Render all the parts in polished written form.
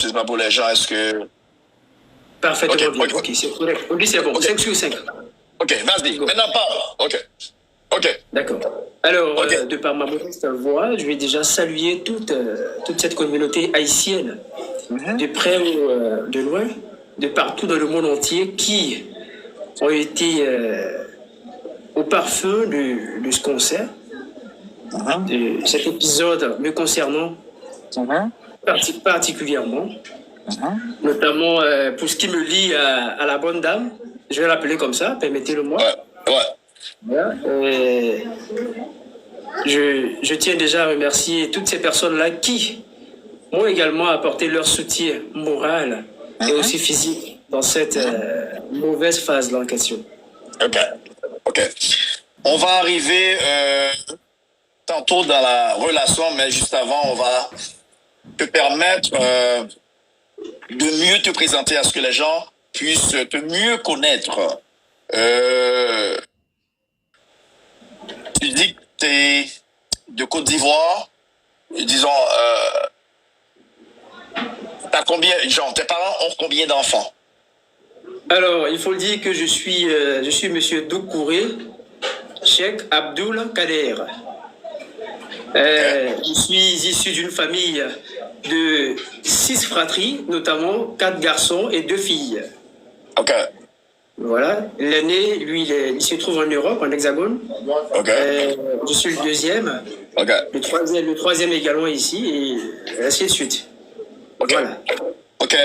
Je sais pas pour les gens, est-ce que... Parfaitement bien. Ok, c'est correct. On dit c'est bon. 5 sur 5. Ok, vas-y. Maintenant, parle. Ok. D'accord. Alors, de par ma modeste voix, je vais déjà saluer toute cette communauté haïtienne, de près ou de loin, de partout dans le monde entier, qui ont été au parfum de ce concert, de cet épisode me concernant particulièrement, notamment pour ce qui me lie à la bonne dame, je vais l'appeler comme ça, permettez-le-moi. Ouais. Voilà. Je tiens déjà à remercier toutes ces personnes-là qui m'ont également apporté leur soutien moral et aussi physique dans cette mauvaise phase-là en question. Ok. On va arriver tantôt dans la relation, mais juste avant, on va te permettre de mieux te présenter à ce que les gens puissent te mieux connaître. Tu dis que tu es de Côte d'Ivoire, disons, t'as combien, genre, tes parents ont combien d'enfants? Alors, il faut le dire que je suis monsieur Doukouré, Cheikh Abdoul Kader. Je suis issu d'une famille de 6 fratries, notamment 4 garçons et 2 filles. Ok. Voilà. L'aîné, lui, il se trouve en Europe, en Hexagone. Ok. Je suis le deuxième. Ok. Le troisième également ici, et ainsi de suite. Ok. Voilà. Ok.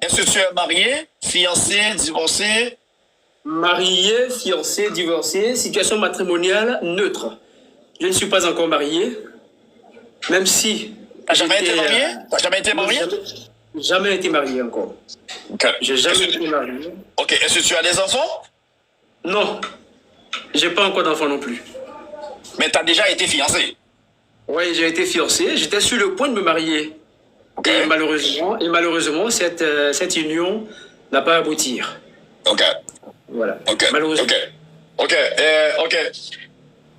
Est-ce que tu es marié, fiancé, divorcé? Marié, fiancé, divorcé, situation matrimoniale neutre. Je ne suis pas encore marié, même si... T'as jamais été marié? Jamais été marié encore. Ok. J'ai jamais été marié. Ok. Est-ce que tu as des enfants? Non. J'ai pas encore d'enfants non plus. Mais tu as déjà été fiancé? Oui, j'ai été fiancé. J'étais sur le point de me marier. Okay. Et malheureusement, cette union n'a pas abouti. Ok. Voilà. Ok. Malheureusement. Ok.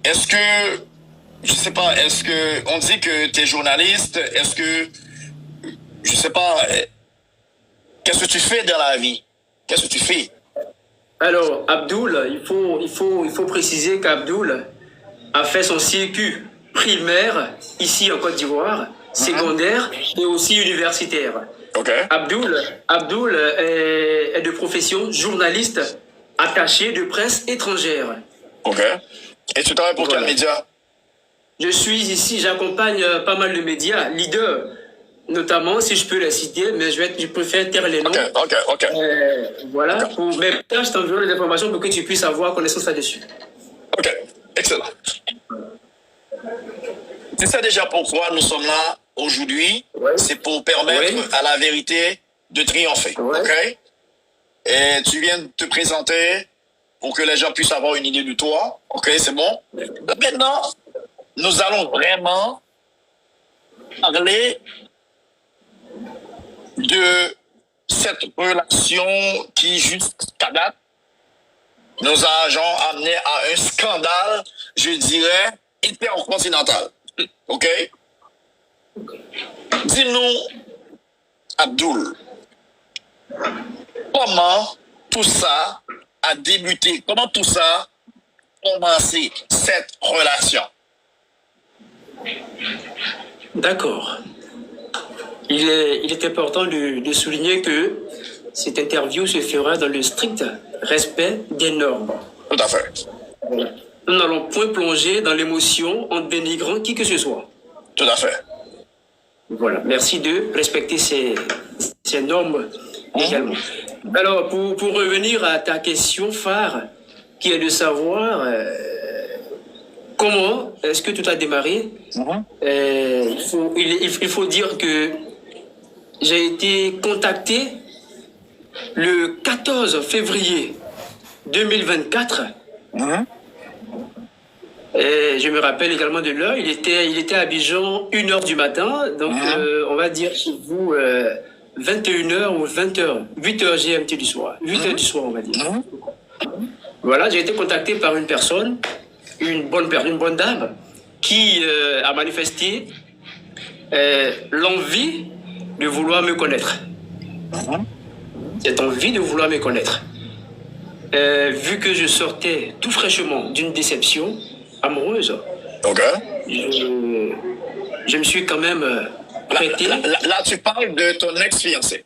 Est-ce que, je sais pas, est-ce que, on dit que tu es journaliste, est-ce que, je sais pas, qu'est-ce que tu fais dans la vie? Qu'est-ce que tu fais? Alors, Abdoul, il faut préciser qu'Abdoul a fait son CQ primaire ici en Côte d'Ivoire, secondaire et aussi universitaire. Ok. Abdoul est de profession journaliste attaché de presse étrangère. Ok. Et tu travailles pour quel média? Je suis ici, j'accompagne pas mal de médias, leaders, notamment, si je peux les citer, mais je préfère taire les noms. Ok. Voilà, pour mes tâches, je t'enverrai les informations pour que tu puisses avoir connaissance là-dessus. Ok, excellent. Tu sais déjà pourquoi nous sommes là aujourd'hui? C'est pour permettre à la vérité de triompher. Ok? Et tu viens de te présenter pour que les gens puissent avoir une idée de toi. Ok, c'est bon? Maintenant, nous allons vraiment parler de cette relation qui, jusqu'à date, nous a amené à un scandale, je dirais, intercontinental. OK? Dis-nous, Abdoul, comment tout ça a débuté? Comment tout ça a commencé, cette relation? D'accord. Il est important de souligner que cette interview se fera dans le strict respect des normes. Tout à fait. Nous n'allons point plonger dans l'émotion en dénigrant qui que ce soit. Tout à fait. Voilà. Merci de respecter ces normes également. Alors, pour revenir à ta question phare, qui est de savoir comment est-ce que tout a démarré. Il faut dire que j'ai été contacté le 14 février 2024. Et je me rappelle également de l'heure. Il était à Abidjan 1h du matin. Donc, on va dire chez vous 21h ou 20h. 8h GMT du soir. 8h du soir, on va dire. Voilà, j'ai été contacté par une personne, une bonne dame, qui a manifesté l'envie de vouloir me connaître. Cette envie de vouloir me connaître. Vu que je sortais tout fraîchement d'une déception amoureuse, je me suis quand même prêté. Là, tu parles de ton ex-fiancé.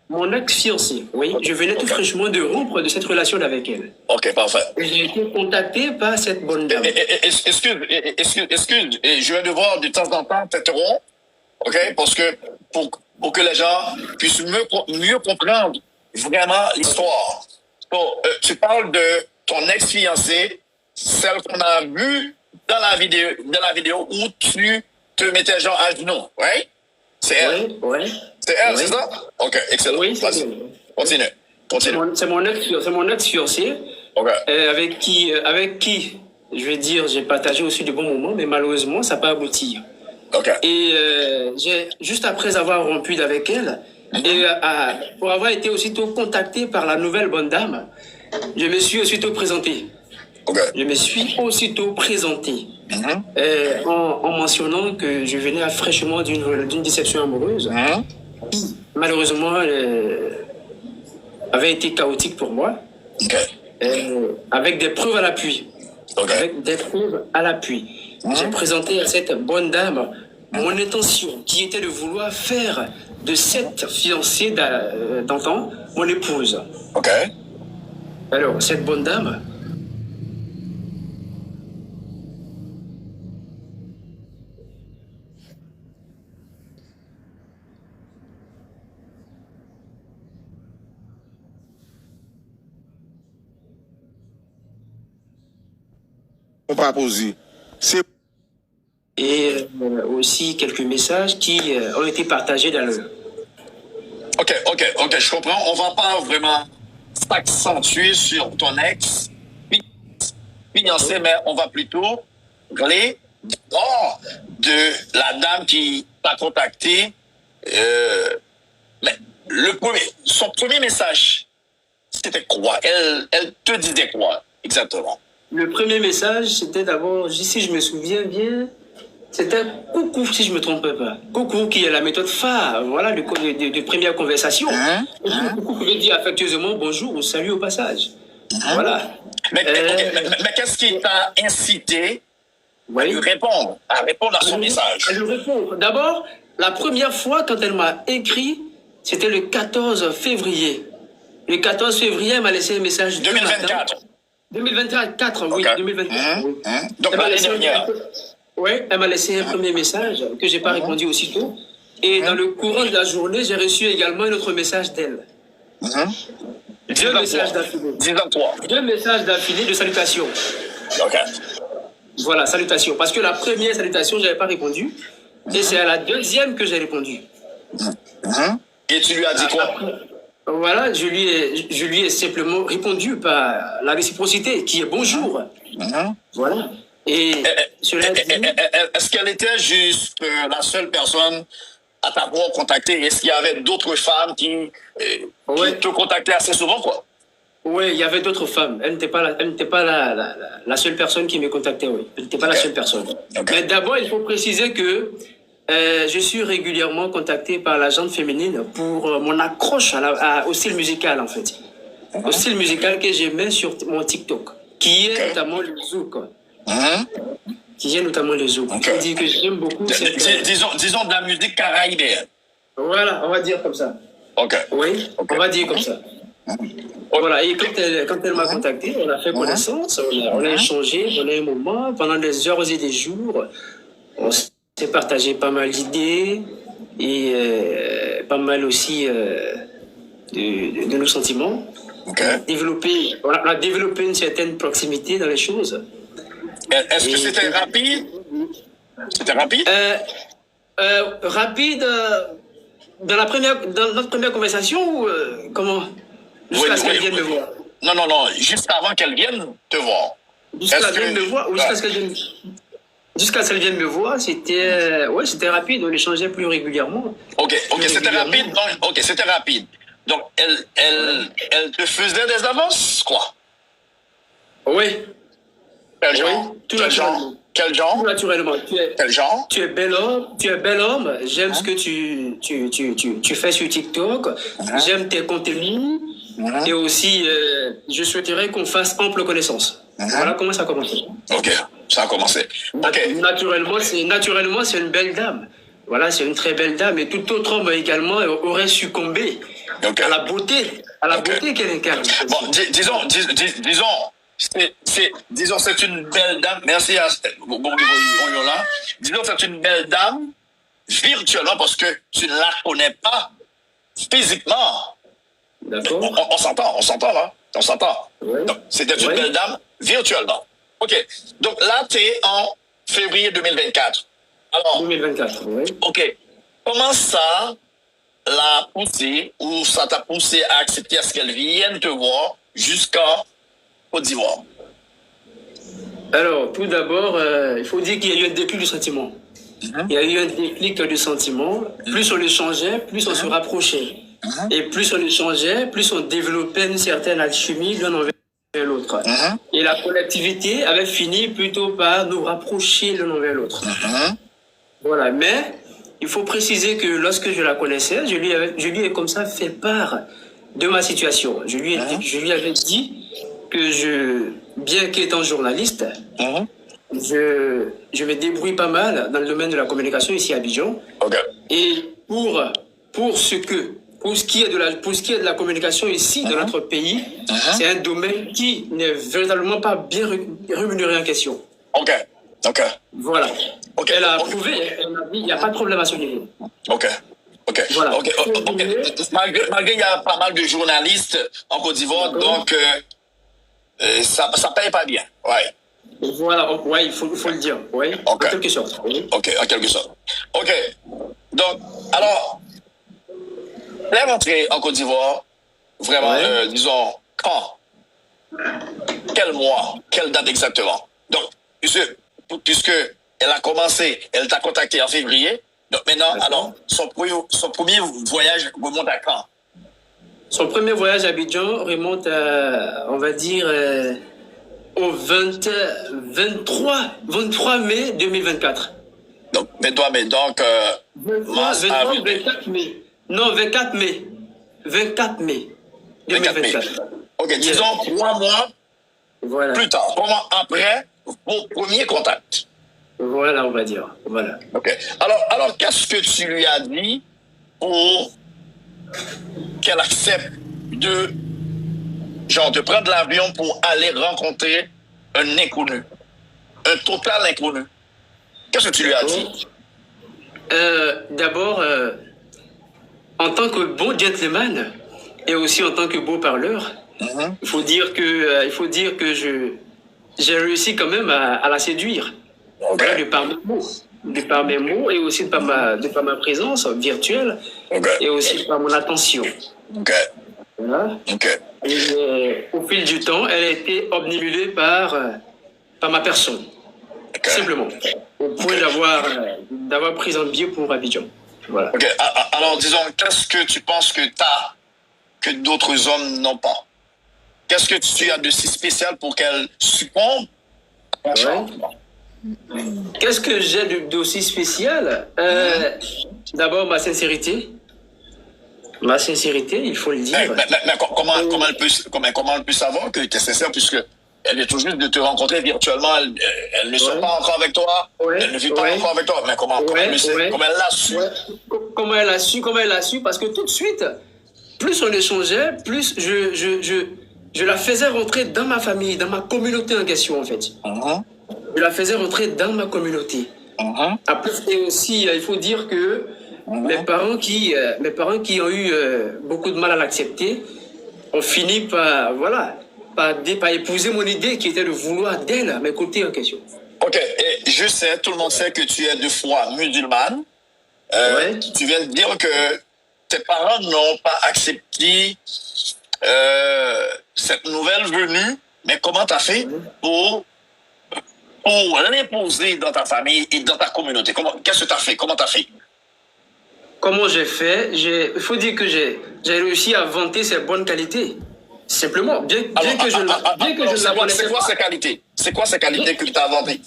Mon ex-fiancée, oui. Je venais tout fraîchement de rompre de cette relation avec elle. Ok, parfait. J'ai été contacté par cette bonne dame. Est-ce que je vais devoir de temps en temps t'interrompre, ok? Parce que pour que les gens puissent mieux comprendre vraiment l'histoire. Tu parles de ton ex-fiancée, celle qu'on a vue dans la vidéo où tu te mettais genre à genoux, right? C'est elle. Oui. C'est elle, c'est ça? Ok, excellent. Oui, c'est elle. Continue. C'est mon ex-fiancé, avec qui, je vais dire, j'ai partagé aussi de bons moments, mais malheureusement, ça n'a pas abouti. Et juste après avoir rompu avec elle, et pour avoir été aussitôt contacté par la nouvelle bonne dame, je me suis aussitôt présenté. Je me suis aussitôt présenté en mentionnant que je venais fraîchement d'une déception amoureuse. Malheureusement, avait été chaotique pour moi, avec des preuves à l'appui. Avec des preuves à l'appui. J'ai présenté à cette bonne dame mon intention, qui était de vouloir faire de cette fiancée d'antan mon épouse. Alors, cette bonne dame... Et aussi quelques messages qui ont été partagés dans le... Ok, je comprends. On va pas vraiment s'accentuer sur ton ex-fiancé, mais on va plutôt parler de la dame qui t'a contacté. Mais son premier message, c'était quoi? Elle te disait quoi exactement? Le premier message, c'était d'abord, si je me souviens bien, c'était coucou, si je ne me trompe pas. Coucou, qui est la méthode phare, voilà, de première conversation. Coucou veut dire affectueusement bonjour ou salut au passage. Voilà. Mais qu'est-ce qui t'a incité à lui répondre, à son message? À lui répondre. D'abord, la première fois, quand elle m'a écrit, c'était le 14 février. Le 14 février, elle m'a laissé un message. 2024. 2024, oui, 2024. Donc l'année dernière. Oui, elle m'a laissé un premier message que je n'ai pas répondu aussitôt. Et dans le courant de la journée, j'ai reçu également un autre message d'elle. Deux messages d'affilée. Deux messages d'affilée de salutations. Voilà, salutations. Parce que la première salutation, je n'avais pas répondu. Et c'est à la deuxième que j'ai répondu. Et tu lui as dit quoi? Voilà, je lui ai simplement répondu par la réciprocité, qui est bonjour. Voilà. Et est-ce qu'elle était juste la seule personne à t'avoir contacté? Est-ce qu'il y avait d'autres femmes qui te contactaient assez souvent, quoi? Oui, il y avait d'autres femmes. Elle n'était pas la seule personne qui me contactait, oui. Elle n'était pas la seule personne. Mais d'abord, il faut préciser que je suis régulièrement contacté par la gente féminine pour mon accroche au style musical, en fait. Au style musical que j'aimais sur mon TikTok, qui est notamment le zouk. Qui est notamment le zouk. Je dis que j'aime beaucoup. Disons de la musique caraïbéenne. Voilà, on va dire comme ça. Oui, on va dire comme ça. Voilà, et quand elle m'a contacté, on a fait connaissance, on a échangé pendant un moment, pendant des heures et des jours. On s'est partagé pas mal d'idées et pas mal aussi de nos sentiments. On a développé une certaine proximité dans les choses. Est-ce que c'était rapide? C'était rapide? Rapide dans notre première conversation ou comment? Jusqu'à ce qu'elle vienne me voir. Non, juste avant qu'elle vienne te voir. Jusqu'à ce qu'elle vienne me voir ou jusqu'à ce qu'elle vienne me voir, c'était rapide, on échangeait plus régulièrement. C'était rapide. C'était rapide. Donc, elle te faisait des avances, quoi? Oui. Quel genre? Quel genre? Naturellement, Quel genre? tu es bel homme, j'aime ce que tu fais sur TikTok, j'aime tes contenus, et aussi, je souhaiterais qu'on fasse ample connaissance. Voilà comment ça a commencé. Ok, ça a commencé. Ok. Naturellement, c'est une belle dame. Voilà, c'est une très belle dame, et tout autre homme également aurait succombé à la beauté qu'elle incarne. Bon, disons, c'est une belle dame. Merci à Yola. Disons, c'est une belle dame virtuellement parce que tu ne la connais pas physiquement. D'accord. On s'entend là. On s'entend. Ouais. Donc, c'était une belle dame virtuellement. Ok. Donc là, tu es en février 2024. Alors, 2024, oui. ok. Comment ça l'a poussé ou ça t'a poussé à accepter à ce qu'elle vienne te voir jusqu'en Côte d'Ivoire? Alors, tout d'abord, il faut dire qu'il y a eu un déclic du sentiment. Il y a eu un déclic du sentiment. Plus on échangeait, plus on se rapprochait. Et plus on échangeait, plus on développait une certaine alchimie l'un envers l'autre. Et la collectivité avait fini plutôt par nous rapprocher l'un envers l'autre. Voilà, mais il faut préciser que lorsque je la connaissais, je lui ai comme ça fait part de ma situation. Je lui avais dit que bien qu'étant journaliste, je me débrouille pas mal dans le domaine de la communication ici à Abidjan. Okay. Et pour ce qui est de la communication ici dans notre pays, c'est un domaine qui n'est véritablement pas bien rémunéré en question. Ok. Voilà. Okay. Elle a approuvé, elle m'a dit, il n'y a pas de problème à ce niveau. Ok. Voilà. Malgré il y a pas mal de journalistes en Côte d'Ivoire, donc ça paye pas bien. Ouais. Voilà, ouais, il faut le dire. Ouais. En quelque sorte. Oui. Ok, en quelque sorte. Ok. Donc, alors, la rentrée en Côte d'Ivoire, vraiment, disons, quand? Quel mois? Quelle date exactement? Donc, puisque elle a commencé, elle t'a contacté en février. Donc maintenant, alors, son premier voyage remonte à quand? Son premier voyage à Abidjan remonte à, on va dire, au 23 mai 2024. Donc, 23 mai, donc... 24 mai. Non, 24 mai. 24 mai 2024. Ok, disons 3 mois plus tard. 3 mois après, vos premiers contacts. Voilà, on va dire. Voilà. Ok. Alors qu'est-ce que tu lui as dit pour qu'elle accepte de prendre l'avion pour aller rencontrer un inconnu, un total inconnu? Qu'est-ce que tu lui as dit? D'abord, en tant que bon gentleman et aussi en tant que beau parleur, il faut dire que j'ai réussi quand même à la séduire. Voilà, de par mes mots et aussi de par ma présence virtuelle et aussi par mon attention. Voilà. Et au fil du temps, elle a été obnubilée par ma personne. Simplement. Au point d'avoir pris un billet pour Abidjan. Voilà. Ok. Alors, disons, qu'est-ce que tu penses que tu as que d'autres hommes n'ont pas? Qu'est-ce que tu as de si spécial pour qu'elle succombe? Qu'est-ce que j'ai d'aussi spécial? D'abord, ma sincérité. Ma sincérité, il faut le dire. Mais comment elle peut savoir que tu es sincère puisque elle vient tout juste de te rencontrer virtuellement, elle ne sort pas encore avec toi, elle ne vit pas encore avec toi. Mais comment elle l'a su? Comment elle l'a su? Parce que tout de suite, plus on échangeait, plus je la faisais rentrer dans ma famille, dans ma communauté en question en fait. Je la faisais rentrer dans ma communauté. Après, et aussi, il faut dire que mes parents qui ont eu beaucoup de mal à l'accepter ont fini par épouser mon idée qui était de vouloir d'elle à mes côtés en question. Ok, et je sais, tout le monde sait que tu es de foi musulmane. Tu viens de dire que tes parents n'ont pas accepté cette nouvelle venue, mais comment tu as fait pour l'imposer dans ta famille et dans ta communauté? Qu'est-ce que tu as fait? Comment tu as fait? Comment j'ai fait? Il faut dire que j'ai réussi à vanter ses bonnes qualités. Simplement, bien que je ne la connaissais pas. C'est quoi ces qualités? C'est quoi ces qualités que tu as vantées?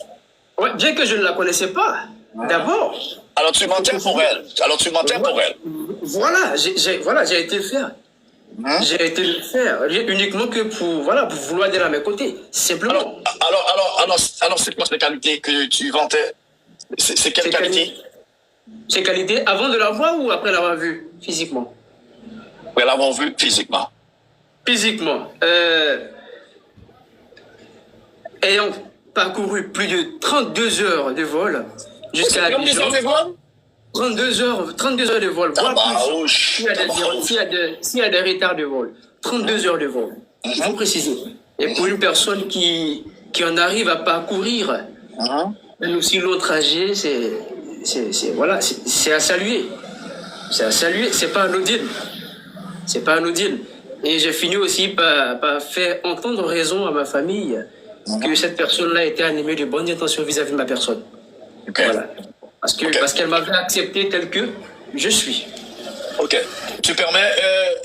Ouais, bien que je ne la connaissais pas, d'abord. Alors tu mentais pour elle. Alors tu mentais pour elle. Voilà, j'ai été le faire. J'ai été le faire uniquement que pour vouloir aller à mes côtés, simplement. Alors c'est quoi ces qualités que tu vantais? C'est quelle qualité? Ces qualités avant de la voir ou après l'avoir vue physiquement? Après l'avoir vue physiquement. Physiquement. Ayant parcouru plus de 32 heures de vol jusqu'à Abidjan. 32 heures de vol, voire plus. S'il y a des retards de vol, 32 heures de vol, il faut préciser. Et pour une personne qui en arrive à parcourir un aussi long trajet, c'est à saluer. C'est à saluer, c'est pas anodin. C'est pas anodin. Et j'ai fini aussi par faire entendre raison à ma famille que cette personne-là était animée de bonnes intentions vis-à-vis de ma personne. Okay. Voilà. Parce qu'elle m'avait accepté tel que je suis. Ok. Tu permets,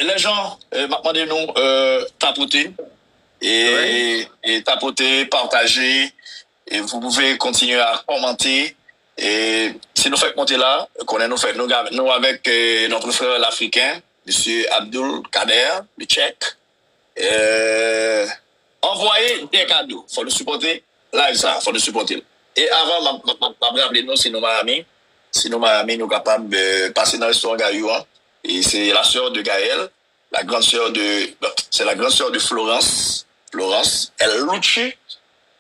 les gens, maintenant de nous tapoter et tapoter, partager, et vous pouvez continuer à commenter. Et si nous faisons monter là, qu'on est nous avec notre frère l'Africain, M. Abdul Kader, le Tchèque, envoyez des cadeaux. Il faut le supporter. Là, ça, il faut le supporter. Et avant, je rappeler nous, si nous Miami, nous sommes capables de passer dans le restaurant Gaïoua. Et c'est la sœur de Gaël, c'est la grande sœur de Florence, El Lucci.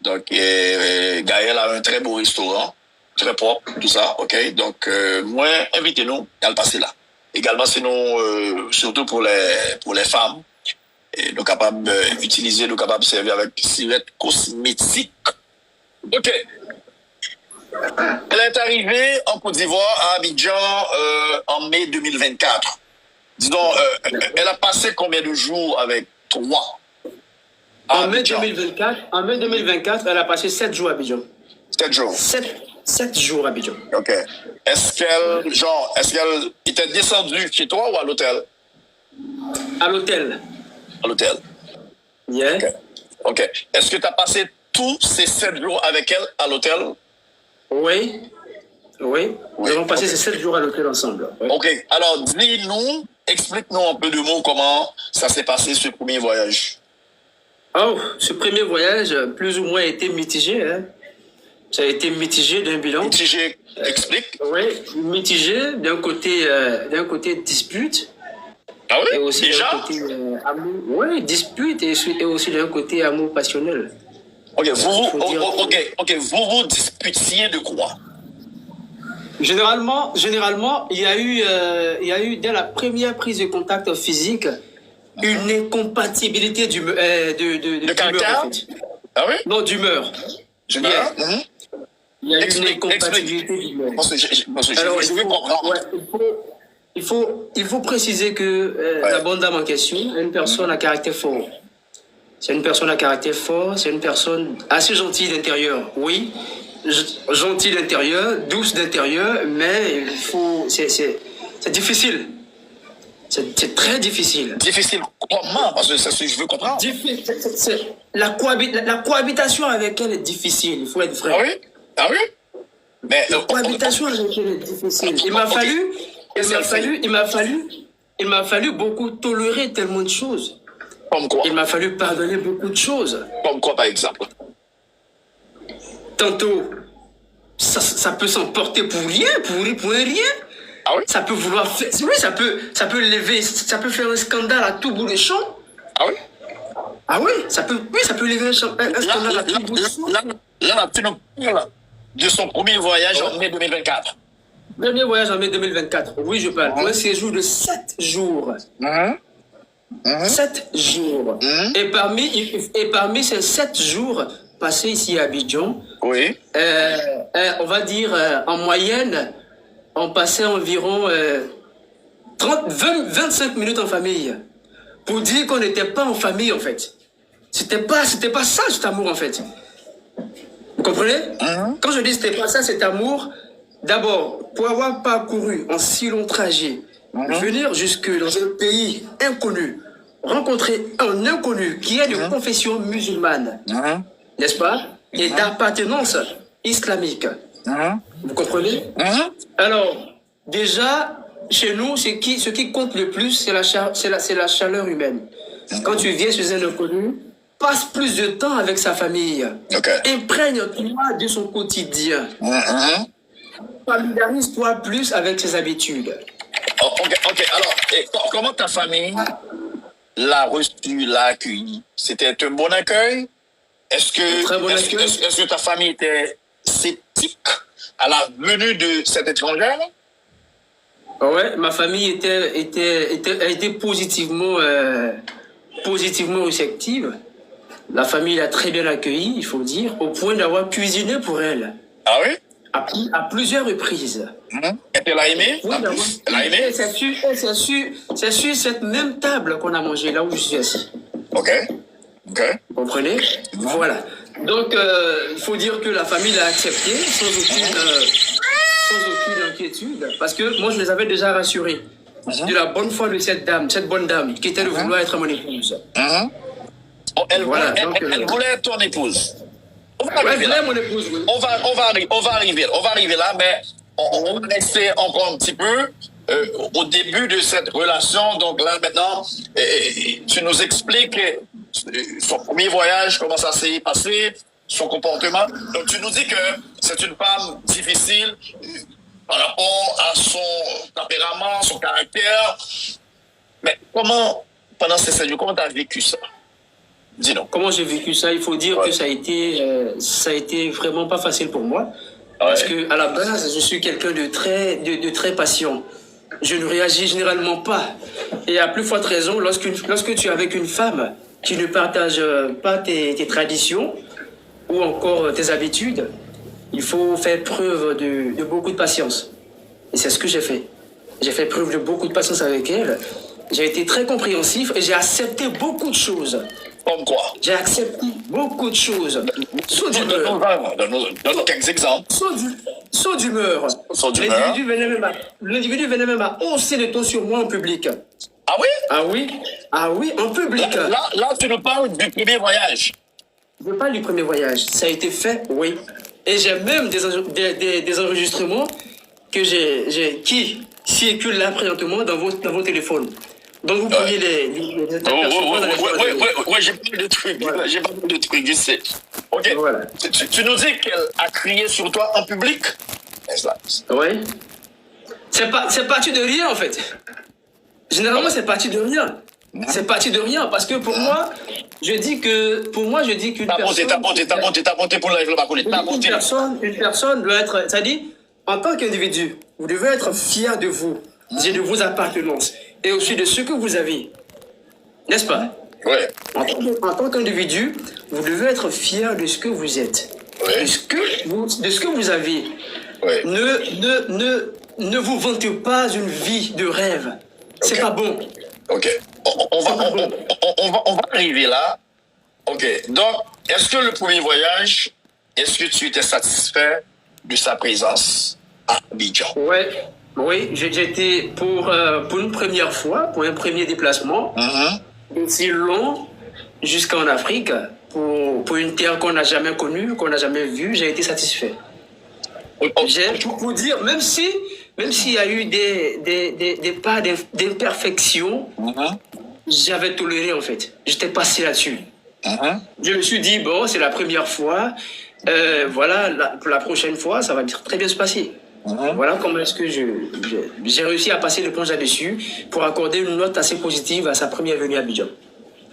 Donc, Gaël a un très beau restaurant, très propre, tout ça, ok? Donc, moi, invitez-nous à le passer là. Également, c'est nous, surtout pour les femmes, et nous capables d'utiliser, nous capables de servir avec sirette cosmétique. Ok. Elle est arrivée en Côte d'Ivoire, à Abidjan, en mai 2024. Disons, elle a passé combien de jours avec toi? En mai 2024, elle a passé 7 jours à Abidjan. 7 jours? 7 jours à Abidjan. Ok. Est-ce qu'elle était descendue chez toi ou à l'hôtel? À l'hôtel. À l'hôtel. Yeah. Ok. Est-ce que tu as passé tous ces 7 jours avec elle à l'hôtel? Oui. Nous avons passé ces 7 jours à l'hôtel ensemble. Oui. Ok. Alors, dis-nous, explique-nous un peu de mots comment ça s'est passé ce premier voyage. Oh, ce premier voyage, plus ou moins, a été mitigé. Hein. Ça a été mitigé d'un bilan. Mitigé, explique. Oui, mitigé d'un côté dispute. Ah oui, et aussi déjà d'un côté amour. Oui, dispute et aussi d'un côté amour passionnel. Ok, vous vous disputiez de quoi? Généralement, il y a eu dès la première prise de contact physique une incompatibilité d'humeur. De caractère? En fait. Ah oui? Non, d'humeur. Il y a une incompatibilité d'humeur. Alors, je vais comprendre. Il faut préciser que la bonne dame en question est une personne à caractère fort. C'est une personne à caractère fort, c'est une personne assez gentille d'intérieur, oui. Gentille d'intérieur, douce d'intérieur, mais c'est difficile. C'est très difficile. Difficile comment? Parce que c'est ce que je veux comprendre. La cohabitation avec elle est difficile, il faut être vrai. Ah oui? Ah oui? Mais, la cohabitation avec elle est difficile. Il m'a fallu beaucoup tolérer tellement de choses. Comme quoi? Il m'a fallu pardonner beaucoup de choses. Comme quoi, par exemple? Tantôt, ça peut s'emporter pour rien, pour un rien. Ah oui? Ça peut vouloir faire... Oui, ça peut lever, ça peut faire un scandale à tout bout de champ. Ah oui? Ah oui, ça peut lever un scandale à tout bout de champ. Là, tu nous parles de son premier voyage en mai 2024. Premier voyage en mai 2024. Oui, je parle. Un séjour de 7 jours. 7 jours. Et parmi ces 7 jours passés ici à Abidjan, oui. On va dire en moyenne, on passait environ 25 minutes en famille. Pour dire qu'on n'était pas en famille en fait. C'était pas ça cet amour en fait. Vous comprenez? Quand je dis c'était pas ça cet amour, d'abord, pour avoir parcouru un si long trajet, venir jusque dans un pays inconnu, rencontrer un inconnu qui est de confession musulmane, n'est-ce pas? Et d'appartenance islamique. Vous comprenez? Alors, déjà, chez nous, ce qui compte le plus, c'est la chaleur humaine. Quand tu viens chez un inconnu, passe plus de temps avec sa famille. Imprègne-toi de son quotidien. Familiarise-toi plus avec ses habitudes. Ok. Alors, comment ta famille l'a reçu, l'a accueilli? C'était un bon accueil? Est-ce que ta famille était sceptique à la venue de cet étranger? Ouais, ma famille a été positivement réceptive. La famille l'a très bien accueillie, il faut dire, au point d'avoir cuisiné pour elle. Ah oui? À plusieurs reprises. Elle a aimé? Oui, elle a aimé? C'est sur cette même table qu'on a mangé, là où je suis assis. Ok. Vous comprenez? Voilà. Donc, il faut dire que la famille l'a accepté sans aucune inquiétude. Parce que moi, je les avais déjà rassurés de la bonne foi de cette bonne dame, qui était de vouloir être mon épouse. Elle voulait être ton épouse. On va arriver là, mais on va rester encore un petit peu au début de cette relation. Donc là, maintenant, tu nous expliques son premier voyage, comment ça s'est passé, son comportement. Donc tu nous dis que c'est une femme difficile par rapport à son tempérament, son caractère. Mais comment, pendant ces 7 jours, comment tu as vécu ça? Dis-nous. Comment j'ai vécu ça? Il faut dire que ça a été vraiment pas facile pour moi. Parce que à la base, je suis quelqu'un de très patient. Je ne réagis généralement pas. Et à plus forte raison, lorsque tu es avec une femme qui ne partage pas tes traditions ou encore tes habitudes, il faut faire preuve de beaucoup de patience. Et c'est ce que j'ai fait. J'ai fait preuve de beaucoup de patience avec elle. J'ai été très compréhensif et j'ai accepté beaucoup de choses. Comme quoi? J'ai accepté beaucoup de choses. Saut d'humeur. Donne-nous quelques exemples. Saut d'humeur. L'individu venait même à hausser le ton sur moi en public. Ah oui? Ah oui, en public. Là, tu nous parles du premier voyage. Je parle du premier voyage. Ça a été fait, oui. Et j'ai même des enregistrements qui circulent là présentement dans vos téléphones. Donc vous pouvez les Oui, j'ai pas de trucs. J'ai pas de trucs, je sais. Ok. Voilà. Tu nous dis qu'elle a crié sur toi en public? Oui. C'est parti de rien en fait. Généralement, c'est parti de rien. C'est parti de rien parce que pour moi, je dis qu'une personne doit être, c'est-à-dire, en tant qu'individu, vous devez être fier de vous, de vos appartenances et aussi de ce que vous avez. N'est-ce pas? Oui. En tant qu'individu, vous devez être fier de ce que vous êtes, de ce que vous avez. Oui. Ne vous vantez pas une vie de rêve. C'est pas bon. Ok. On va arriver là. Ok. Donc, est-ce que le premier voyage, est-ce que tu étais satisfait de sa présence à Abidjan? Oui, j'étais pour une première fois, pour un premier déplacement, aussi long jusqu'en Afrique, pour une terre qu'on n'a jamais connue, qu'on n'a jamais vue, j'ai été satisfait. J'ai pour dire, même s'il y a eu des pas d'imperfection, j'avais toléré en fait. J'étais passé là-dessus. Je me suis dit, bon, c'est la première fois, voilà, pour la prochaine fois, ça va très bien se passer. Voilà comment est-ce que j'ai réussi à passer le plonge là-dessus pour accorder une note assez positive à sa première venue à Abidjan.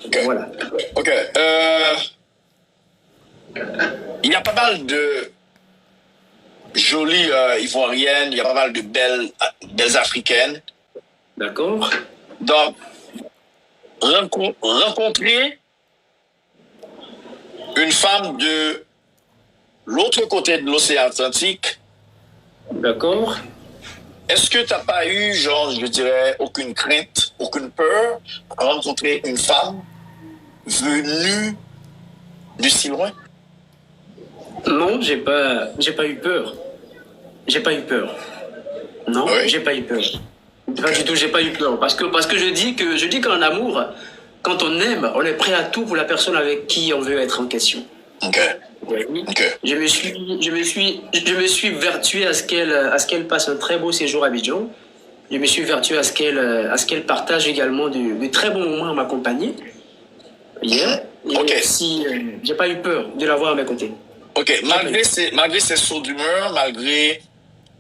Okay. Voilà. Ok. Il y a pas mal de jolies ivoiriennes, il y a pas mal de belles africaines. D'accord. Donc, rencontrer une femme de l'autre côté de l'océan Atlantique. D'accord. Est-ce que tu n'as pas eu, genre, je dirais, aucune crainte, aucune peur à rencontrer une femme venue de si loin? Non, j'ai pas eu peur. J'ai pas eu peur. Non, j'ai pas eu peur. Pas du tout, j'ai pas eu peur. Parce que je dis qu'en amour, quand on aime, on est prêt à tout pour la personne avec qui on veut être en question. Ok. Oui. Ok. Je me suis vertué à ce qu'elle passe un très beau séjour à Abidjan. Je me suis vertué à ce qu'elle partage également de très bons moments à m'accompagner. Yeah. Et Ok. si j'ai pas eu peur de l'avoir à mes côtés. Ok, malgré ses sauts d'humeur, malgré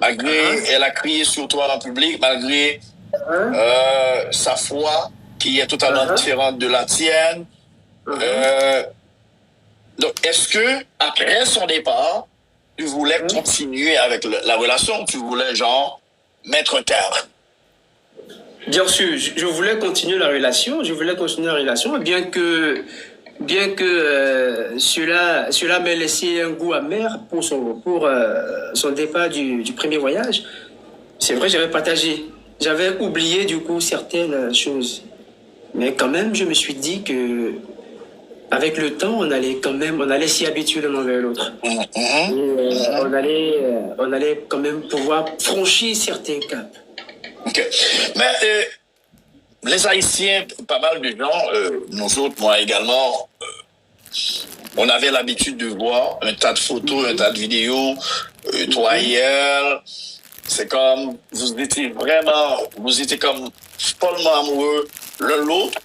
elle a crié sur toi en public, malgré sa foi qui est totalement différente de la tienne. Donc, est-ce que après son départ, tu voulais continuer avec la relation, tu voulais genre mettre un terme? Bien sûr, je voulais continuer la relation, bien que cela m'ait laissé un goût amer pour son départ du premier voyage. C'est vrai, j'avais oublié du coup certaines choses. Mais quand même, je me suis dit que avec le temps, on allait s'y habituer l'un envers l'autre. On allait quand même pouvoir franchir certains caps. Ok. Mais les Haïtiens, pas mal de gens, nous autres, moi également, on avait l'habitude de voir un tas de photos, un tas de vidéos, toi et elle. C'est comme, vous étiez comme follement amoureux l'un de l'autre.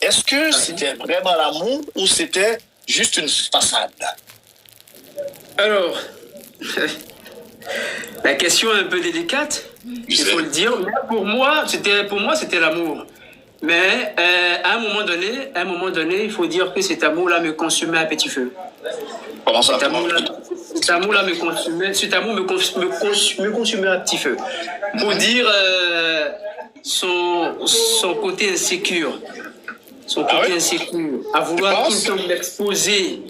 Est-ce que c'était vraiment l'amour ou c'était juste une façade? Alors, la question est un peu délicate, il faut le dire. Mais pour moi, c'était l'amour. Mais à un moment donné, il faut dire que cet amour-là me consumait à petit feu. Comment ça? Cet amour-là me consumait à petit feu. Pour dire son côté insécure. À vouloir tout le temps m'exposer,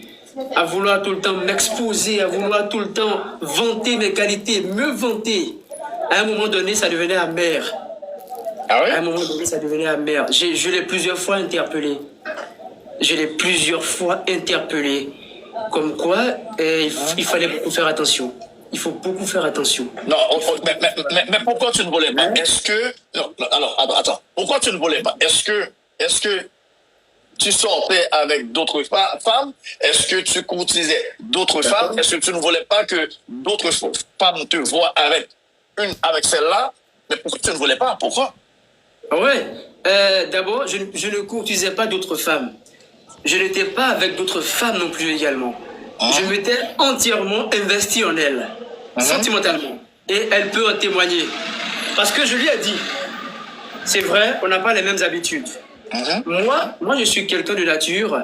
à vouloir tout le temps vanter mes qualités, me vanter. À un moment donné, ça devenait amer. Ah oui? À un moment donné, ça devenait amer. Je l'ai plusieurs fois interpellé. Comme quoi, il fallait beaucoup faire attention. Il faut beaucoup faire attention. Non, mais pourquoi tu ne voulais pas? Est-ce que... Non, alors, attends. Pourquoi tu ne voulais pas? Est-ce que tu sortais avec d'autres femmes? Est-ce que tu courtisais d'autres femmes? Est-ce que tu ne voulais pas que d'autres femmes te voient avec celle-là? Mais pourquoi tu ne voulais pas? Pourquoi? Ouais. D'abord, je ne courtisais pas d'autres femmes. Je n'étais pas avec d'autres femmes non plus également. Je m'étais entièrement investi en elle, sentimentalement. Et elle peut en témoigner. Parce que je lui ai dit, c'est vrai, on n'a pas les mêmes habitudes. Moi, je suis quelqu'un de nature.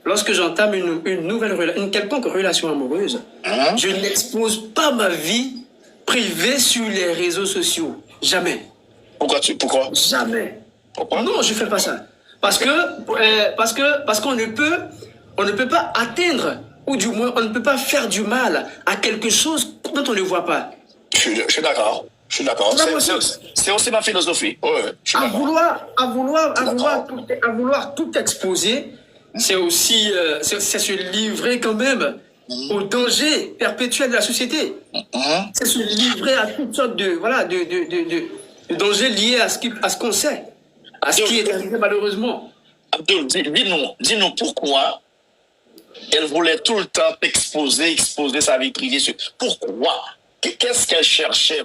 Lorsque j'entame une quelconque relation amoureuse, je n'expose pas ma vie privée sur les réseaux sociaux. Jamais. Pourquoi? Jamais. Pourquoi? Non, je fais pas ça. Parce qu'on ne peut pas atteindre, ou du moins, on ne peut pas faire du mal à quelque chose dont on ne voit pas. Je suis d'accord. C'est aussi ma philosophie. Ouais, à vouloir tout exposer, c'est aussi c'est se livrer quand même au danger perpétuel de la société. C'est se livrer à toutes sortes de dangers liés à ce qu'on sait, à ce qui est arrivé malheureusement. Abdul, dis-nous pourquoi elle voulait tout le temps exposer sa vie privée. Pourquoi? Qu'est-ce qu'elle cherchait?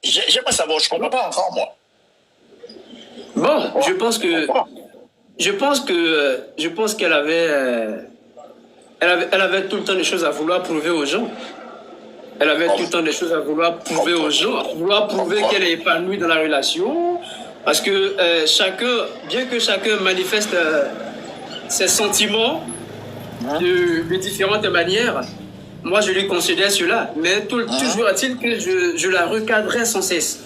J'aimerais savoir, je ne comprends pas encore, moi. Bon, je pense qu'elle avait, elle avait tout le temps des choses à vouloir prouver aux gens. Elle avait tout le temps des choses à vouloir prouver aux gens, à vouloir prouver qu'elle est épanouie dans la relation. Parce que bien que chacun manifeste ses sentiments de différentes manières, moi je lui concédais cela. Mais toujours est-il que je la recadrais sans cesse.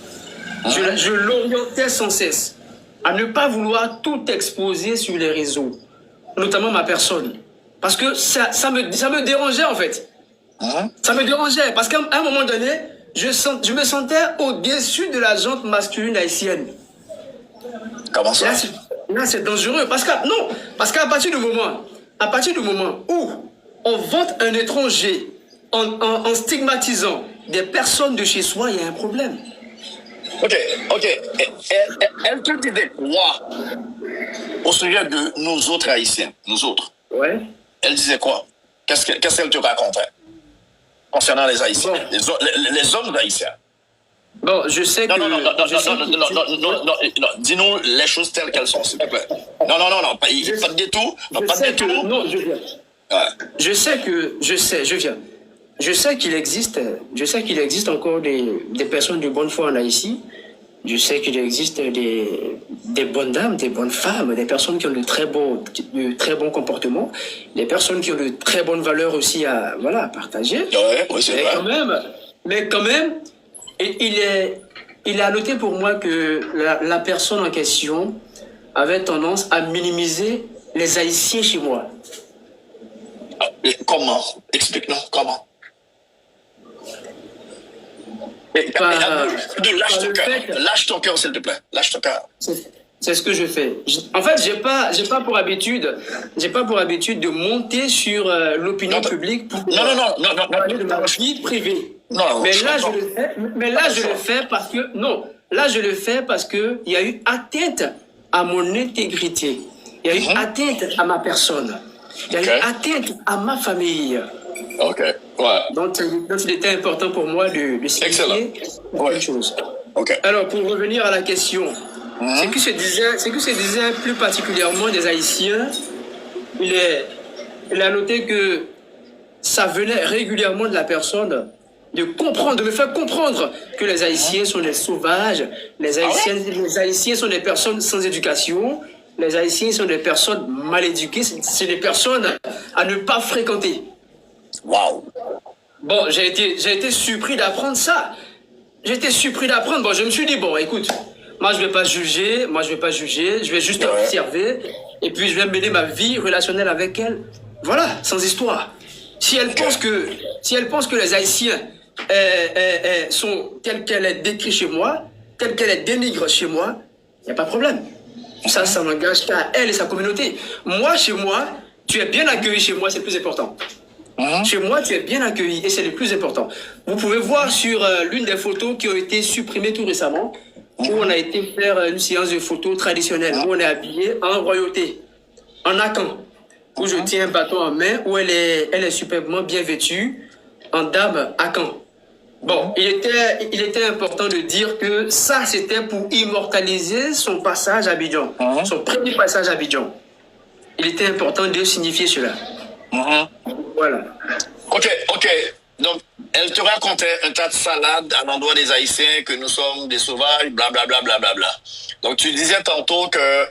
Je l'orientais sans cesse à ne pas vouloir tout exposer sur les réseaux, notamment ma personne. Parce que ça me dérangeait en fait. Ça me dérangeait parce qu'à un moment donné, je me sentais au-dessus de la jante masculine haïtienne. Comment ça? Là, c'est dangereux. Parce qu'à partir du moment où on vante un étranger en stigmatisant des personnes de chez soi, il y a un problème. Ok. Elle te disait quoi au sujet de nous autres Haïtiens, nous autres? Ouais. Elle disait quoi? qu'est-ce qu'elle te racontait concernant les Haïtiens, les hommes haïtiens? Bon, je sais que... Non, dis-nous les choses telles qu'elles sont, s'il te plaît. Non, pas de détour, pas de détour. Non, je viens. Ouais. Je sais qu'il existe encore des personnes de bonne foi en Haïti. Je sais qu'il existe des bonnes dames, des bonnes femmes, des personnes qui ont de très bons comportements, des personnes qui ont de très bonnes valeurs aussi à partager. Oui, c'est vrai. Mais quand même, il est à noter pour moi que la personne en question avait tendance à minimiser les Haïtiens chez moi. Comment? Explique-nous, comment? Lâche ton cœur, s'il te plaît. Lâche ton cœur. C'est ce que je fais. En fait, j'ai pas pour habitude de monter sur l'opinion publique pour parler de ma vie privée. Mais là, je le fais parce que il y a eu atteinte à mon intégrité. Il y a eu atteinte à ma personne. Il y a eu atteinte à ma famille. Ok, ouais. Donc, il était important pour moi de signifier quelque chose. Okay. Alors, pour revenir à la question, ce que se disait plus particulièrement des Haïtiens, il a noté que ça venait régulièrement de la personne de me faire comprendre que les Haïtiens sont des sauvages, les Haïtiens sont des personnes sans éducation, les Haïtiens sont des personnes mal éduquées, c'est des personnes à ne pas fréquenter. Wow. Bon, j'ai été surpris d'apprendre ça. Bon, je me suis dit, bon, écoute, moi je vais pas juger, je vais juste observer, et puis je vais mener ma vie relationnelle avec elle. Voilà, sans histoire. Si elle pense que les Haïtiens sont tels qu'elle est décrite chez moi, tels qu'elle est dénigrée chez moi, il n'y a pas de problème. Ça n'engage qu'à elle et sa communauté. Moi, chez moi, tu es bien accueilli chez moi, c'est le plus important. Chez moi, tu es bien accueilli et c'est le plus important. Vous pouvez voir sur l'une des photos qui ont été supprimées tout récemment, où on a été faire une séance de photos traditionnelle, où on est habillé en royauté, en Akan, où je tiens un bâton en main, où elle est superbement bien vêtue, en dame Akan. Bon, il était important de dire que ça, c'était pour immortaliser son passage à Abidjan, son premier passage à Abidjan. Il était important de signifier cela. Voilà. Ok. Donc, elle te racontait un tas de salades à l'endroit des Haïtiens, que nous sommes des sauvages, blablabla. Donc, tu disais tantôt que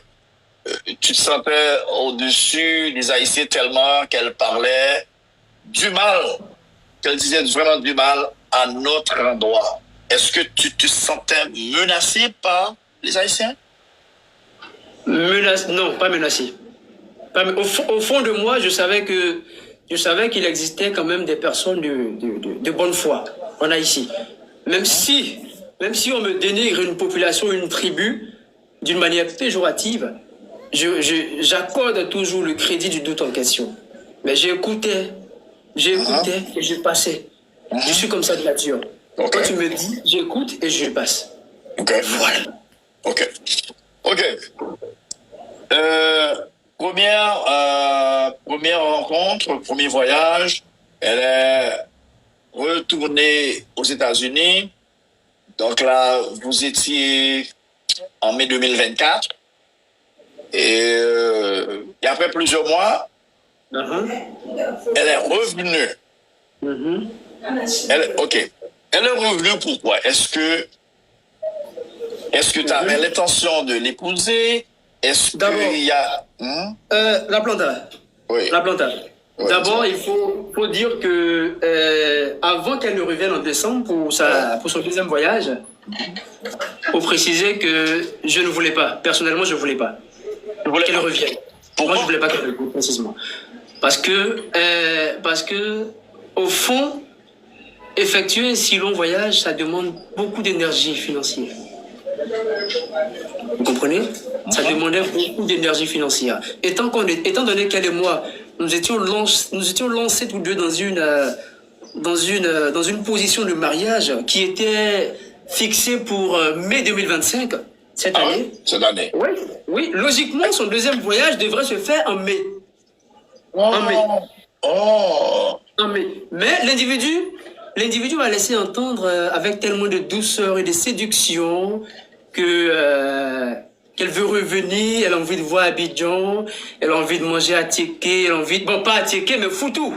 tu te sentais au-dessus des Haïtiens tellement qu'elle parlait du mal, qu'elle disait vraiment du mal à notre endroit. Est-ce que tu te sentais menacé par les Haïtiens? Non, pas menacé. Au fond de moi, je savais qu'il existait quand même des personnes de bonne foi en Haïti. Même si on me dénigre une population, une tribu, d'une manière péjorative, j'accorde toujours le crédit du doute en question. Mais j'écoutais et je passais. Je suis comme ça de nature. Quand tu me dis, j'écoute et je passe. Voilà. Ok. Première rencontre, premier voyage, elle est retournée aux États-Unis. Donc là, vous étiez en mai 2024. Et après plusieurs mois, elle est revenue. Elle est revenue pourquoi? Est-ce que tu avais l'intention de l'épouser? Est-ce qu'il y a... La planta. Oui. La planta. Oui, d'abord, il faut dire que avant qu'elle ne revienne en décembre pour son deuxième voyage, il faut préciser que je ne voulais pas. Personnellement, je ne voulais pas qu'elle revienne. Moi, je ne voulais pas qu'elle revienne, précisément. Parce que, au fond, effectuer un si long voyage, ça demande beaucoup d'énergie financière. Vous comprenez? Ça demandait beaucoup d'énergie financière. Étant donné qu'elle et moi, nous étions lancés tous deux dans une position de mariage qui était fixée pour mai 2025, cette année. Cette année. Oui, logiquement, son deuxième voyage devrait se faire en mai. En mai. Oh. Non, mais l'individu va laisser entendre avec tellement de douceur et de séduction que qu'elle veut revenir, elle a envie de voir Abidjan, elle a envie de manger à Tiéké, elle a envie de, bon, pas à Tiéké, mais Foutou.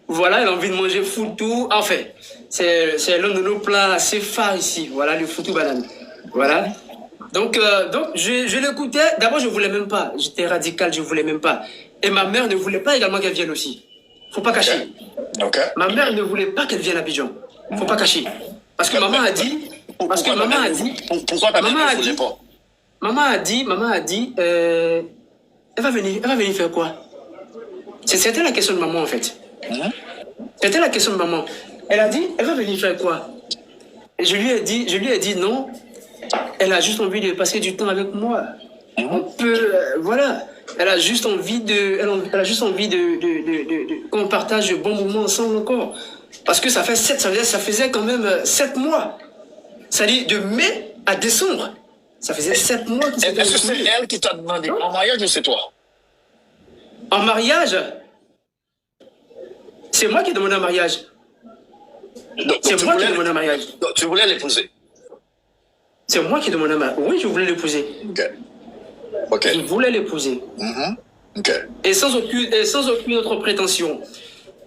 Voilà, elle a envie de manger Foutou. Enfin, c'est l'un de nos plats assez phares ici. Voilà, le Foutou banane. Voilà. Donc je l'écoutais. D'abord, je voulais même pas. J'étais radical, je voulais même pas. Et ma mère ne voulait pas également qu'elle vienne aussi. Faut pas cacher. Ok. Ma mère ne voulait pas qu'elle vienne à Abidjan. Faut pas cacher. Parce que maman a dit. Parce que maman a dit. Pourquoi ta mère ne voulait pas? Maman a dit. Elle va venir faire quoi? C'était la question de maman en fait. C'était la question de maman. Elle a dit, elle va venir faire quoi? Et je lui ai dit non. Elle a juste envie de passer du temps avec moi. On peut, voilà. Elle a juste envie de qu'on partage de bons moments ensemble encore. Parce que ça faisait quand même 7 mois. C'est-à-dire de mai à décembre. Ça faisait 7 mois que c'était. Est-ce que c'est elle qui t'a demandé en mariage ou c'est toi? En mariage? C'est moi qui ai demandé un mariage. C'est moi qui ai demandé un mariage. Donc, tu voulais l'épouser? C'est moi qui ai demandé un mariage. Oui, je voulais l'épouser. Ok. Je voulais l'épouser. Ok. Et sans aucune autre prétention.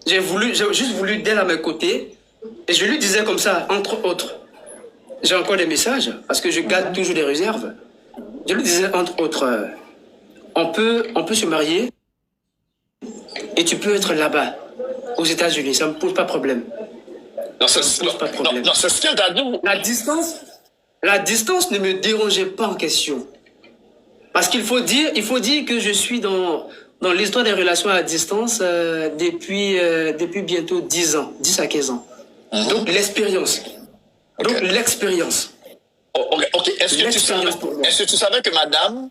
J'ai juste voulu d'elle à mes côtés. Et je lui disais comme ça, entre autres. J'ai encore des messages, parce que je garde toujours des réserves. Je lui disais, entre autres, on peut se marier et tu peux être là-bas, aux États-Unis. Ça ne me pose pas de problème. Non, c'est ce qu'elle t'a dit. La distance ne me dérangeait pas en question. Parce qu'il faut dire que je suis dans l'histoire des relations à distance depuis bientôt 10 ans, 10 à 15 ans. Donc l'expérience. Donc l'expérience. Ok. Est-ce que tu savais que madame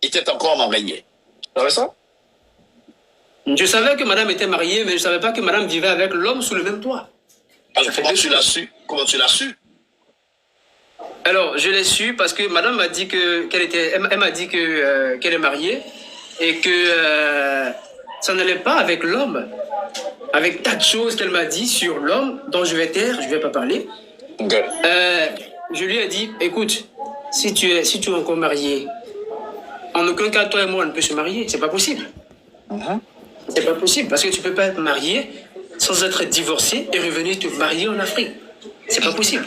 était encore mariée? Tu savais ça? Je savais que madame était mariée, mais je ne savais pas que madame vivait avec l'homme sous le même toit. Alors, comment tu l'as su? Alors, je l'ai su parce que madame m'a dit qu'elle m'a dit qu'elle est mariée et que ça n'allait pas avec l'homme. Avec tas de choses qu'elle m'a dit sur l'homme dont je vais taire, je ne vais pas parler. Okay. Je lui ai dit, écoute, si tu es encore marié, en aucun cas toi et moi on ne peut se marier, c'est pas possible. C'est pas possible parce que tu peux pas être marié sans être divorcé et revenir te marier en Afrique. C'est pas possible.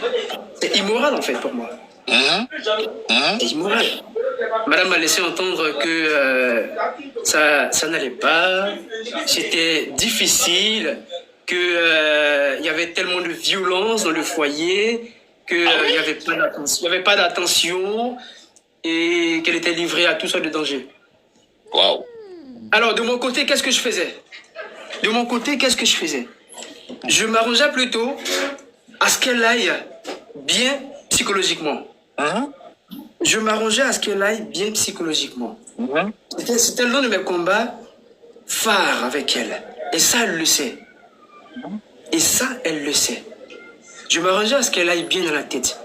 C'est immoral en fait pour moi. C'est immoral. Madame m'a laissé entendre que ça n'allait pas, c'était difficile, que il y avait tellement de violence dans le foyer, que il y avait pas d'attention et qu'elle était livrée à toutes sortes de dangers. Wow. Alors de mon côté, qu'est-ce que je faisais? Je m'arrangeais plutôt à ce qu'elle aille bien psychologiquement. Je m'arrangeais à ce qu'elle aille bien psychologiquement. C'était l'un de mes combats phares avec elle. Et ça, elle le sait. Je m'arrangeais à ce qu'elle aille bien dans la tête.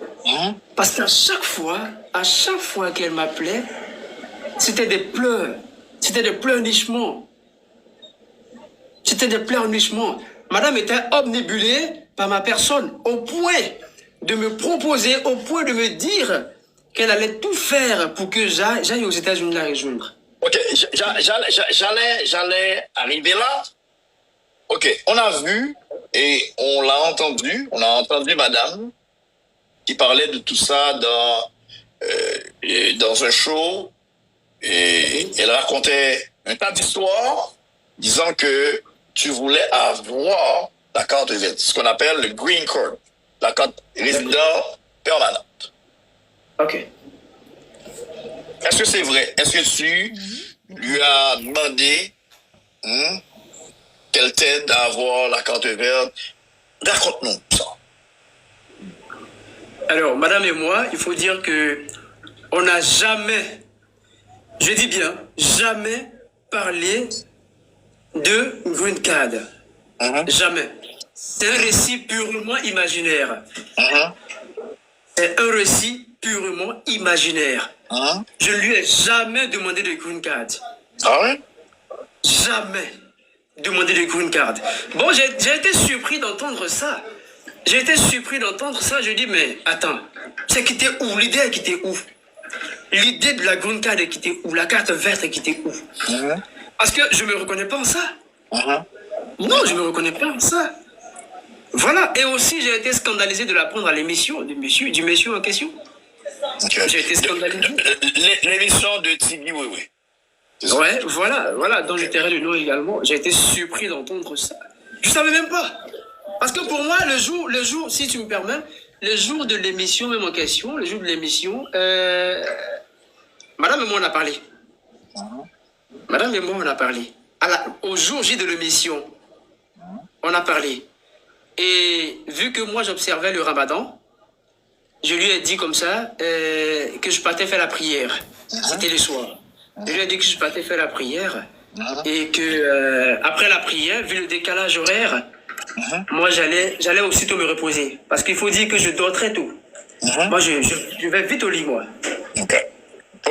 Parce qu'à chaque fois qu'elle m'appelait, c'était des pleurs. C'était des pleurnichements. Madame était obnubilée par ma personne au point de me proposer, au point de me dire qu'elle allait tout faire pour que j'aille aux États-Unis la rejoindre. Ok, j'allais arriver là. Ok, on a vu et on a entendu madame qui parlait de tout ça dans un show et elle racontait un tas d'histoires disant que tu voulais avoir la carte verte, ce qu'on appelle le green card, la carte résident permanente. Ok. Est-ce que c'est vrai? Est-ce que tu lui as demandé qu'elle t'aide à avoir la carte verte? Raconte-nous ça. Alors, madame et moi, il faut dire que on n'a jamais, je dis bien, jamais parlé de green card. Jamais. C'est un récit purement imaginaire. C'est un récit purement imaginaire. Je ne lui ai jamais demandé de green card. Ah ouais? Jamais. demander le green card. Bon, j'ai été surpris d'entendre ça. J'ai été surpris d'entendre ça. Je dis, mais attends, c'est quitté où? L'idée est quittée où? L'idée de la green card est quittée où? La carte verte est quittée où? Parce que je me reconnais pas en ça. Non, je me reconnais pas en ça. Voilà. Et aussi, j'ai été scandalisé de l'apprendre à l'émission du monsieur en question. Okay. J'ai été scandalisé. L'émission de Tigui, oui. Ouais, voilà, dans le terrain du nom également, j'ai été surpris d'entendre ça. Je savais même pas. Parce que pour moi, le jour, si tu me permets, le jour de l'émission, même en question, le jour de l'émission, madame et moi, on a parlé. Madame et moi, on a parlé. Au jour J de l'émission, on a parlé. Et vu que moi, j'observais le ramadan, je lui ai dit comme ça que je partais faire la prière. C'était le soir. Je lui ai dit que je partais faire la prière et que après la prière, vu le décalage horaire, moi j'allais aussitôt me reposer. Parce qu'il faut dire que je dors très tôt. Moi je vais vite au lit, moi.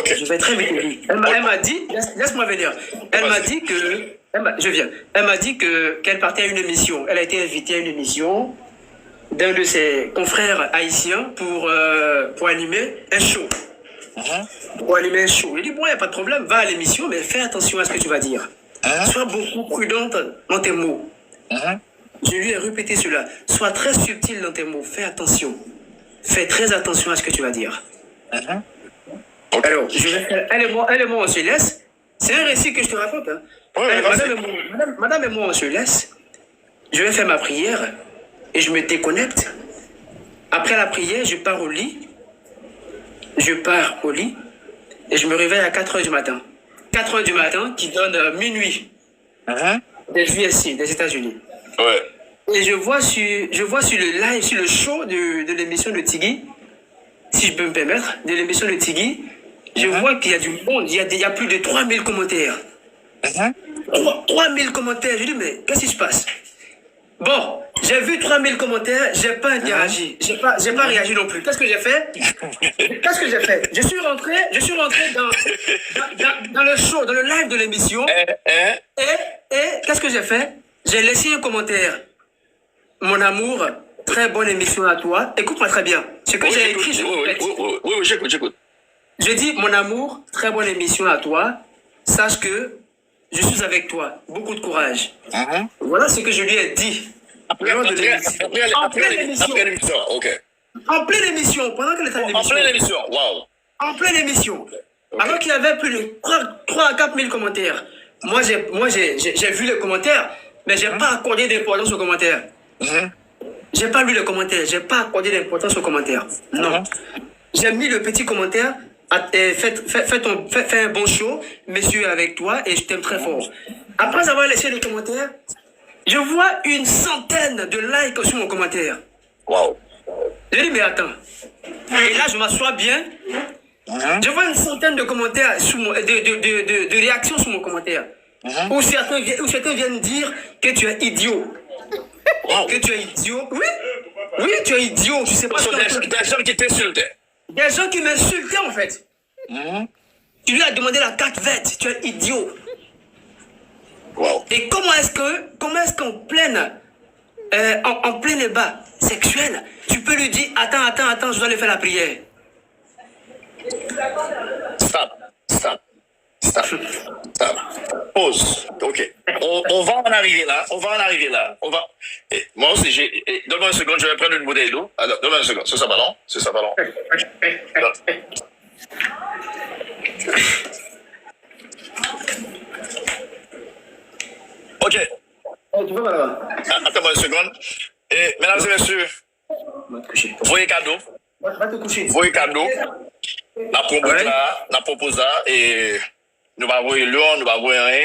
Je vais très vite au lit. Elle m'a dit, laisse-moi venir. Elle m'a dit que, elle m'a dit qu'elle partait à une émission. Elle a été invitée à une émission d'un de ses confrères haïtiens pour animer un show. Pour animer un show. Il dit, bon, il n'y a pas de problème, va à l'émission, mais fais attention à ce que tu vas dire. Sois beaucoup prudente dans tes mots. Je lui ai répété cela. Sois très subtil dans tes mots, fais attention. Fais très attention à ce que tu vas dire. Alors, elle et moi, on se laisse. C'est un récit que je te raconte. Hein. Madame et moi, on se laisse. Je vais faire ma prière et je me déconnecte. Après la prière, je pars au lit. Et je me réveille à 4h du matin. 4h du matin qui donne minuit. Des USC, des États-Unis. Ouais. Et je vois sur le live, sur le show de l'émission de Tigui, si je peux me permettre, de l'émission de Tigui, je vois qu'il y a du monde, il y a plus de 3000 commentaires. 3000 commentaires. Je dis, mais qu'est-ce qui se passe? Bon, j'ai vu 3000 commentaires, j'ai pas interagi, j'ai pas réagi non plus. Qu'est-ce que j'ai fait? Je suis rentré dans le show, dans le live de l'émission. Et qu'est-ce que j'ai fait? J'ai laissé un commentaire. Mon amour, très bonne émission à toi. Écoute-moi très bien. Ce que j'ai écrit, oui, j'écoute. Je dis, mon amour, très bonne émission à toi. Sache que je suis avec toi. Beaucoup de courage. Voilà ce que je lui ai dit. Après l'émission, ok. En pleine émission, pendant qu'elle était à l'émission. En pleine émission, waouh. En pleine émission. Okay. Alors qu'il y avait plus de 3 à 4 000 commentaires. Moi, j'ai vu les commentaires, mais j'ai pas accordé d'importance aux commentaires. J'ai pas lu les commentaires, j'ai pas accordé d'importance aux commentaires. Non. J'ai mis le petit commentaire. Fais un bon show, messieurs, avec toi, et je t'aime très fort. Après avoir laissé le commentaire, je vois une centaine de likes sur mon commentaire. Waouh. Je dis, mais attends. Et là, je m'assois bien. Je vois une centaine de commentaires, de réactions sur mon commentaire. Où certains viennent dire que tu es idiot. Que tu es idiot. Oui, tu es idiot. Je sais pas ce que des gens qui t'insultaient. Des gens qui m'insultaient, en fait. Tu lui as demandé la carte verte. Tu es idiot. Wow. Et comment est-ce qu'en plein débat sexuel, tu peux lui dire, attends, je dois aller faire la prière. Stop. Pause. Ok. On va en arriver là. Moi aussi, donne-moi une seconde, je vais prendre une bouteille d'eau. Alors, donne-moi une seconde. C'est ça, ballon. Ok. Attends-moi une seconde. Et mesdames et messieurs, voyez cadeau. Voyez cadeau. La proposée et nous va voir l'eau, nous va voir rien.